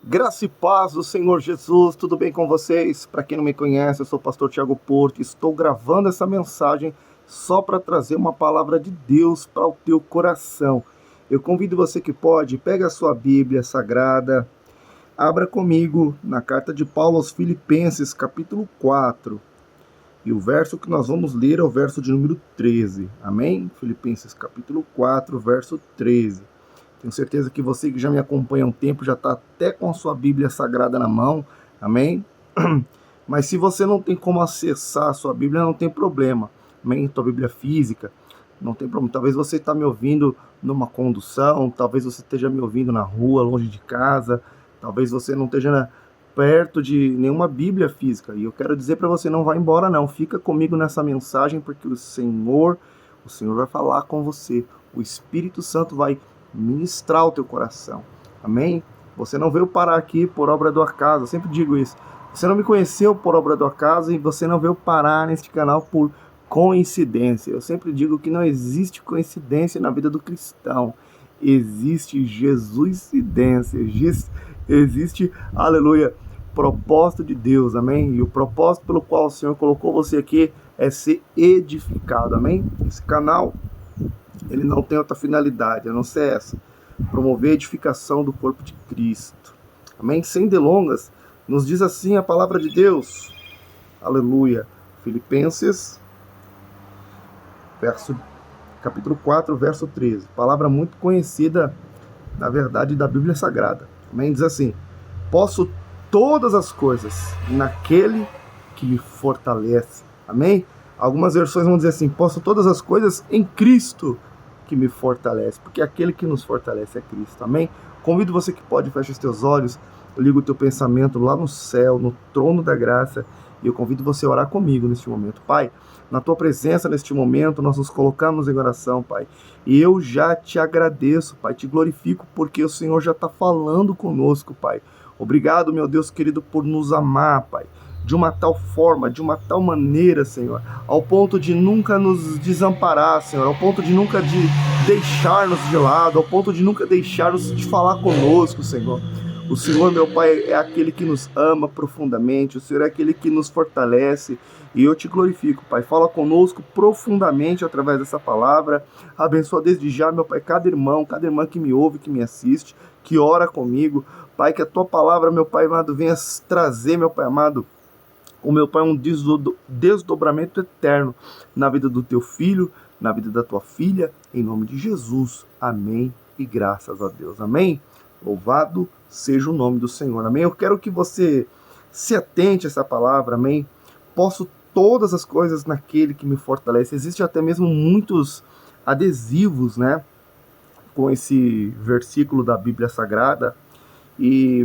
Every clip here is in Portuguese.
Graça e paz do Senhor Jesus, tudo bem com vocês? Para quem não me conhece, eu sou o pastor Thiago Porto e estou gravando essa mensagem só para trazer uma palavra de Deus para o teu coração. Eu convido você que pode, pega a sua Bíblia Sagrada, abra comigo na carta de Paulo aos Filipenses, capítulo 4. E o verso que nós vamos ler é o verso de número 13, amém? Filipenses capítulo 4, verso 13. Tenho certeza que você que já me acompanha há um tempo já está até com a sua Bíblia Sagrada na mão, amém? Mas se você não tem como acessar a sua Bíblia, não tem problema, amém? Tua Bíblia física, não tem problema. Talvez você está me ouvindo numa condução, talvez você esteja me ouvindo na rua, longe de casa, talvez você não esteja perto de nenhuma Bíblia física. E eu quero dizer para você, não vá embora não, fica comigo nessa mensagem, porque o Senhor vai falar com você, o Espírito Santo vai ministrar o teu coração, amém? Você não veio parar aqui por obra do acaso, eu sempre digo isso. Você não me conheceu por obra do acaso e você não veio parar neste canal por coincidência. Eu sempre digo que não existe coincidência na vida do cristão. Existe Jesuscidência, existe, aleluia, propósito de Deus, amém? E o propósito pelo qual o Senhor colocou você aqui é ser edificado, amém? Esse canal, ele não tem outra finalidade, a não ser essa: promover a edificação do corpo de Cristo, amém? Sem delongas, nos diz assim a palavra de Deus, aleluia, Filipenses, capítulo 4, verso 13, palavra muito conhecida, na verdade, da Bíblia Sagrada, amém? Diz assim: posso todas as coisas naquele que me fortalece, amém? Algumas versões vão dizer assim: posso todas as coisas em Cristo que me fortalece, porque aquele que nos fortalece é Cristo, amém? Convido você que pode, fecha os teus olhos, liga o teu pensamento lá no céu, no trono da graça, e eu convido você a orar comigo neste momento. Pai, na tua presença neste momento, nós nos colocamos em oração, Pai, e eu já te agradeço, Pai, te glorifico, porque o Senhor já está falando conosco, Pai. Obrigado, meu Deus querido, por nos amar, Pai, de uma tal forma, de uma tal maneira, Senhor, ao ponto de nunca nos desamparar, Senhor, ao ponto de nunca deixar-nos de lado, ao ponto de nunca deixar-nos de falar conosco, Senhor. O Senhor, meu Pai, é aquele que nos ama profundamente, o Senhor é aquele que nos fortalece, e eu te glorifico, Pai. Fala conosco profundamente através dessa palavra. Abençoa desde já, meu Pai, cada irmão, cada irmã que me ouve, que me assiste, que ora comigo. Pai, que a tua palavra, meu Pai amado, venha trazer, meu Pai amado, o meu Pai, um desdobramento eterno na vida do teu filho, na vida da tua filha, em nome de Jesus. Amém e graças a Deus. Amém? Louvado seja o nome do Senhor. Amém? Eu quero que você se atente a essa palavra. Amém? Posso todas as coisas naquele que me fortalece. Existem até mesmo muitos adesivos, né, com esse versículo da Bíblia Sagrada.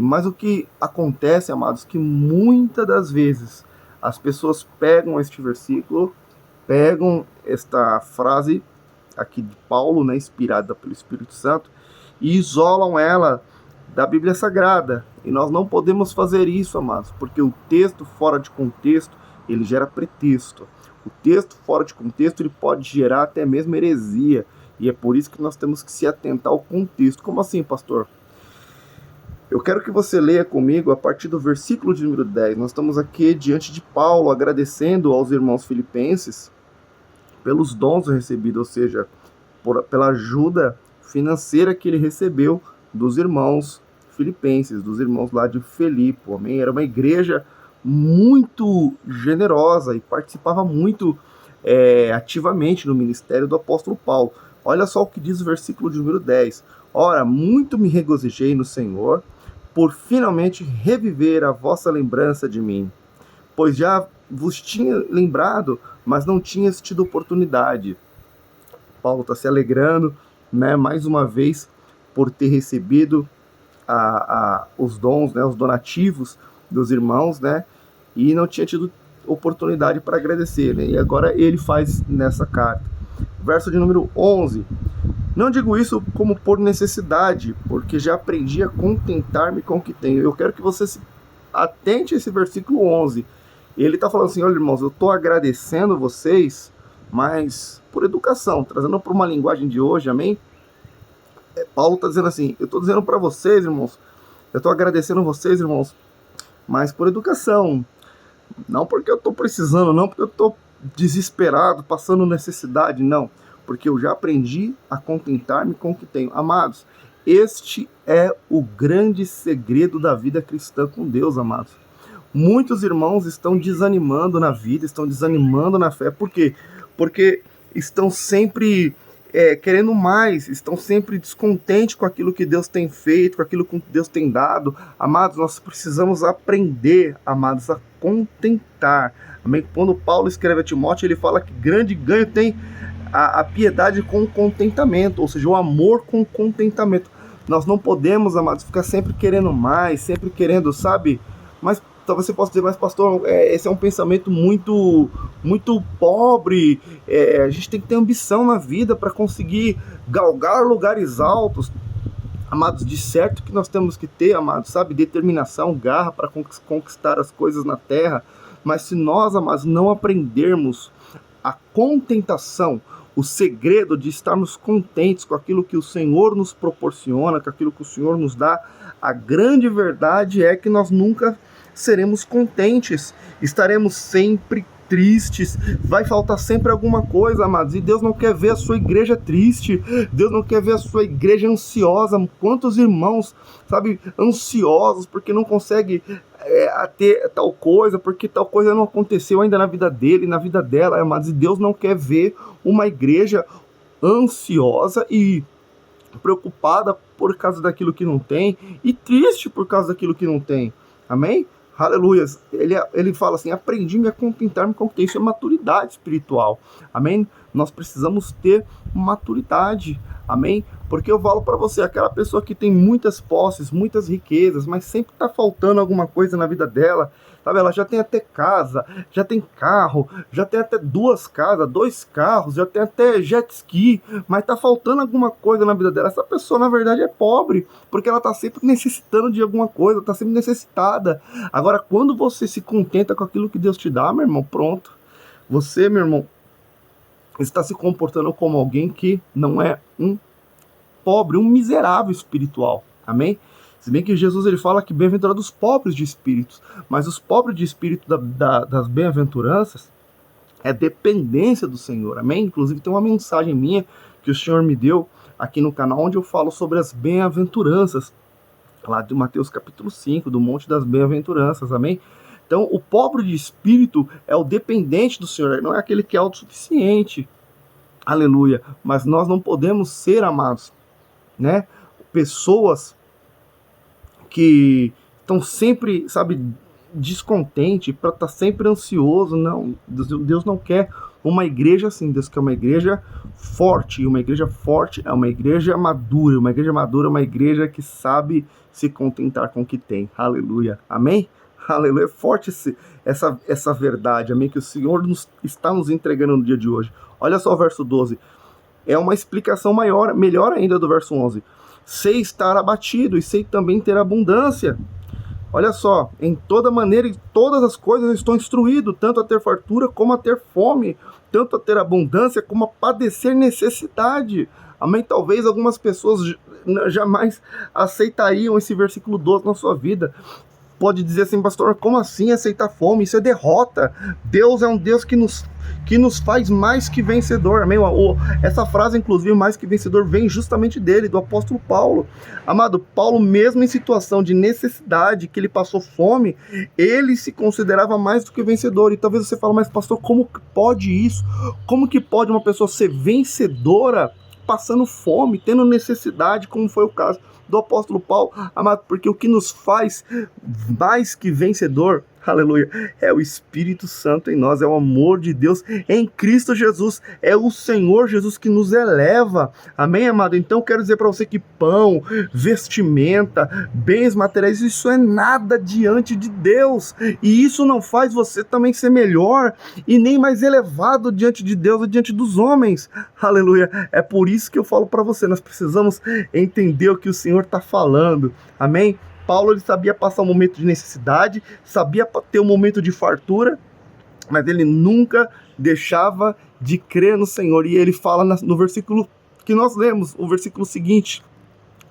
Mas o que acontece, amados, que muitas das vezes as pessoas pegam este versículo, pegam esta frase aqui de Paulo, né, inspirada pelo Espírito Santo, e isolam ela da Bíblia Sagrada. E nós não podemos fazer isso, amados, porque o texto fora de contexto, ele gera pretexto. O texto fora de contexto, ele pode gerar até mesmo heresia. E é por isso que nós temos que se atentar ao contexto. Como assim, pastor? Eu quero que você leia comigo a partir do versículo de número 10. Nós estamos aqui diante de Paulo, agradecendo aos irmãos filipenses pelos dons recebidos, ou seja, pela ajuda financeira que ele recebeu dos irmãos filipenses, dos irmãos lá de Filipe, amém? Era uma igreja muito generosa e participava muito ativamente no ministério do apóstolo Paulo. Olha só o que diz o versículo de número 10. Ora, muito me regozijei no Senhor, por finalmente reviver a vossa lembrança de mim, pois já vos tinha lembrado, mas não tinhas tido oportunidade. Paulo está se alegrando, né, mais uma vez, por ter recebido os dons, né, os donativos dos irmãos, né, e não tinha tido oportunidade para agradecer, né, e agora ele faz nessa carta. Verso de número 11. Não digo isso como por necessidade, porque já aprendi a contentar-me com o que tenho. Eu quero que você se atente a esse versículo 11. Ele está falando assim: olha, irmãos, eu estou agradecendo vocês, mas por educação, trazendo para uma linguagem de hoje, amém? Paulo está dizendo assim: eu estou dizendo para vocês, irmãos, Eu estou agradecendo vocês, irmãos, mas por educação. Não porque eu estou precisando, não porque eu estou desesperado, passando necessidade, não. Porque eu já aprendi a contentar-me com o que tenho. Amados, este é o grande segredo da vida cristã com Deus, amados. Muitos irmãos estão desanimando na vida, estão desanimando na fé. Por quê? Porque estão sempre querendo mais, estão sempre descontentes com aquilo que Deus tem feito, com aquilo que Deus tem dado. Amados, nós precisamos aprender, amados, a contentar. Amém? Quando Paulo escreve a Timóteo, ele fala que grande ganho tem a piedade com contentamento, ou seja, o amor com contentamento. Nós não podemos, amados, ficar sempre querendo mais, sempre querendo, sabe? Mas talvez você possa dizer, mas pastor, esse é um pensamento muito pobre. A gente tem que ter ambição na vida para conseguir galgar lugares altos. Amados, de certo que nós temos que ter, amados, sabe, determinação, garra para conquistar as coisas na terra. Mas se nós, amados, não aprendermos a contentação, o segredo de estarmos contentes com aquilo que o Senhor nos proporciona, com aquilo que o Senhor nos dá, a grande verdade é que nós nunca seremos contentes, estaremos sempre tristes, vai faltar sempre alguma coisa, amados, e Deus não quer ver a sua igreja triste, Deus não quer ver a sua igreja ansiosa. Quantos irmãos, sabe, ansiosos porque não consegue ter tal coisa, porque tal coisa não aconteceu ainda na vida dele, na vida dela, amados, e Deus não quer ver uma igreja ansiosa e preocupada por causa daquilo que não tem, e triste por causa daquilo que não tem. Amém? Aleluia. Ele fala assim, aprendi-me a contentar-me com o que isso é maturidade espiritual. Amém? Nós precisamos ter maturidade. Amém? Porque eu falo para você, aquela pessoa que tem muitas posses, muitas riquezas, mas sempre está faltando alguma coisa na vida dela, sabe? Ela já tem até casa, já tem carro, já tem até 2 casas, 2 carros, já tem até jet ski, mas está faltando alguma coisa na vida dela. Essa pessoa, na verdade, é pobre, porque ela está sempre necessitando de alguma coisa, está sempre necessitada. Agora, quando você se contenta com aquilo que Deus te dá, meu irmão, pronto. Você, meu irmão, está se comportando como alguém que não é um pobre, um miserável espiritual. Amém? Se bem que Jesus ele fala que bem-aventurados os pobres de espíritos, mas os pobres de espírito das bem-aventuranças é dependência do Senhor. Amém? Inclusive tem uma mensagem minha que o Senhor me deu aqui no canal, onde eu falo sobre as bem-aventuranças, lá de Mateus capítulo 5, do Monte das Bem-aventuranças. Amém? Então, o pobre de espírito é o dependente do Senhor, não é aquele que é autossuficiente. Aleluia. Mas nós não podemos ser, amados, né, pessoas que estão sempre, sabe, descontente, para estar sempre ansioso. Não, Deus não quer uma igreja assim. Deus quer uma igreja forte, e uma igreja forte é uma igreja madura. Uma igreja madura é uma igreja que sabe se contentar com o que tem. Aleluia. Amém? Aleluia. É forte essa verdade, amém, que o Senhor está nos entregando no dia de hoje. Olha só o verso 12. É uma explicação melhor ainda do verso 11. Sei estar abatido e sei também ter abundância. Olha só, em toda maneira, em todas as coisas estou instruído, tanto a ter fartura como a ter fome, tanto a ter abundância como a padecer necessidade. Amém? Talvez algumas pessoas jamais aceitariam esse versículo 12 na sua vida. Pode dizer assim, pastor, como assim aceitar fome? Isso é derrota. Deus é um Deus que nos faz mais que vencedor. Amém? Essa frase, inclusive, mais que vencedor, vem justamente dele, do apóstolo Paulo. Amado, Paulo, mesmo em situação de necessidade, que ele passou fome, ele se considerava mais do que vencedor. E talvez você fale, mas pastor, como que pode isso? Como que pode uma pessoa ser vencedora passando fome, tendo necessidade, como foi o caso do apóstolo Paulo? Amado, porque o que nos faz mais que vencedor, aleluia, é o Espírito Santo em nós, é o amor de Deus em Cristo Jesus, é o Senhor Jesus que nos eleva. Amém, amado? Então quero dizer para você que pão, vestimenta, bens materiais, isso é nada diante de Deus, e isso não faz você também ser melhor e nem mais elevado diante de Deus e diante dos homens. Aleluia. É por isso que eu falo para você, nós precisamos entender o que o Senhor está falando. Amém? Paulo, ele sabia passar um momento de necessidade, sabia ter um momento de fartura, mas ele nunca deixava de crer no Senhor. E ele fala no versículo que nós lemos, o versículo seguinte,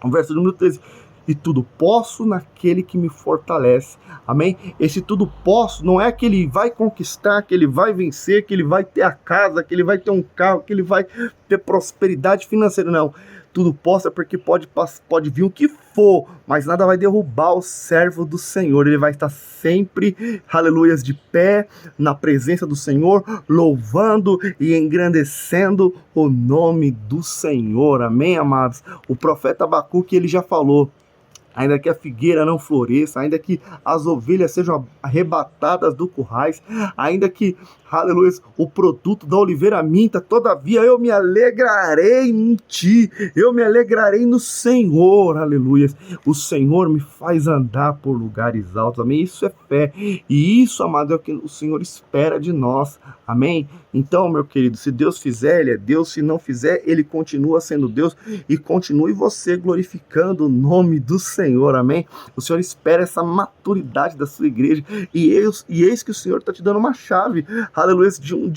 o verso número 13, e tudo posso naquele que me fortalece. Amém? Esse tudo posso não é que ele vai conquistar, que ele vai vencer, que ele vai ter a casa, que ele vai ter um carro, que ele vai ter prosperidade financeira, não. Tudo posso é porque pode vir o que for, mas nada vai derrubar o servo do Senhor. Ele vai estar sempre, aleluias, de pé, na presença do Senhor, louvando e engrandecendo o nome do Senhor. Amém, amados? O profeta Abacuque, ele já falou: ainda que a figueira não floresça, ainda que as ovelhas sejam arrebatadas do currais, ainda que, aleluia, o produto da oliveira minta, todavia eu me alegrarei em ti, eu me alegrarei no Senhor, aleluia. O Senhor me faz andar por lugares altos, amém? Isso é fé, e isso, amado, é o que o Senhor espera de nós, amém? Então, meu querido, se Deus fizer, Ele é Deus, se não fizer, Ele continua sendo Deus, e continue você glorificando o nome do Senhor, amém? O Senhor espera essa maturidade da sua igreja, e eis que o Senhor está te dando uma chave, aleluia, de um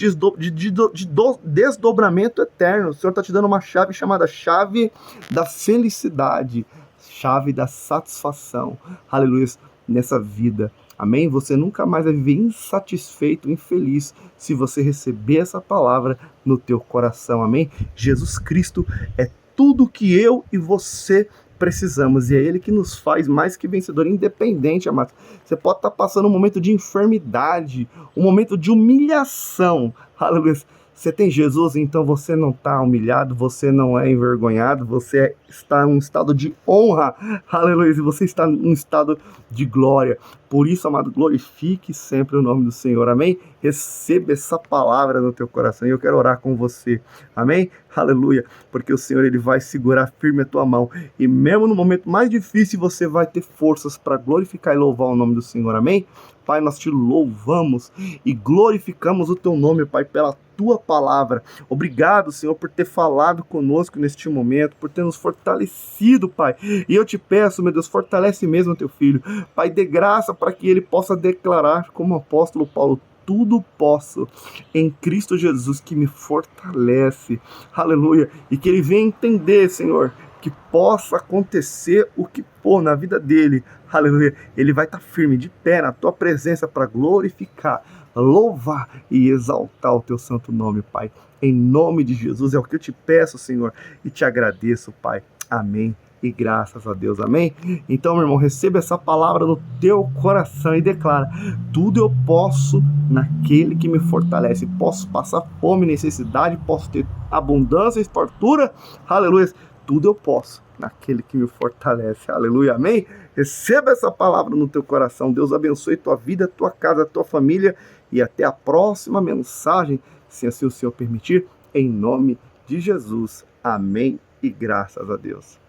desdobramento eterno. O Senhor está te dando uma chave chamada chave da felicidade, chave da satisfação, aleluia, nessa vida. Amém? Você nunca mais vai viver insatisfeito, infeliz, se você receber essa palavra no teu coração. Amém? Jesus Cristo é tudo que eu e você precisamos, e é Ele que nos faz mais que vencedor, independente, amados. Você pode estar passando um momento de enfermidade, um momento de humilhação, aleluia. Você tem Jesus, então você não está humilhado, você não é envergonhado, você está em um estado de honra, aleluia, e você está em um estado de glória. Por isso, amado, glorifique sempre o nome do Senhor, amém? Receba essa palavra no teu coração, e eu quero orar com você, amém? Aleluia, porque o Senhor, Ele vai segurar firme a tua mão, e mesmo no momento mais difícil, você vai ter forças para glorificar e louvar o nome do Senhor, amém? Pai, nós te louvamos e glorificamos o teu nome, Pai, pela tua palavra. Obrigado, Senhor, por ter falado conosco neste momento, por ter nos fortalecido, Pai. E eu te peço, meu Deus, fortalece mesmo o teu filho. Pai, dê graça para que ele possa declarar, como o apóstolo Paulo: tudo posso em Cristo Jesus que me fortalece. Aleluia. E que ele venha entender, Senhor, que possa acontecer o que for na vida dele, aleluia, ele vai estar firme, de pé na tua presença para glorificar, louvar e exaltar o teu santo nome, Pai. Em nome de Jesus é o que eu te peço, Senhor, e te agradeço, Pai. Amém. E graças a Deus, amém? Então, meu irmão, receba essa palavra no teu coração e declara: tudo eu posso naquele que me fortalece. Posso passar fome, necessidade, posso ter abundância e fartura, aleluia. Tudo eu posso naquele que me fortalece, aleluia, amém? Receba essa palavra no teu coração. Deus abençoe tua vida, tua casa, tua família, e até a próxima mensagem, se assim o Senhor permitir, em nome de Jesus, amém e graças a Deus.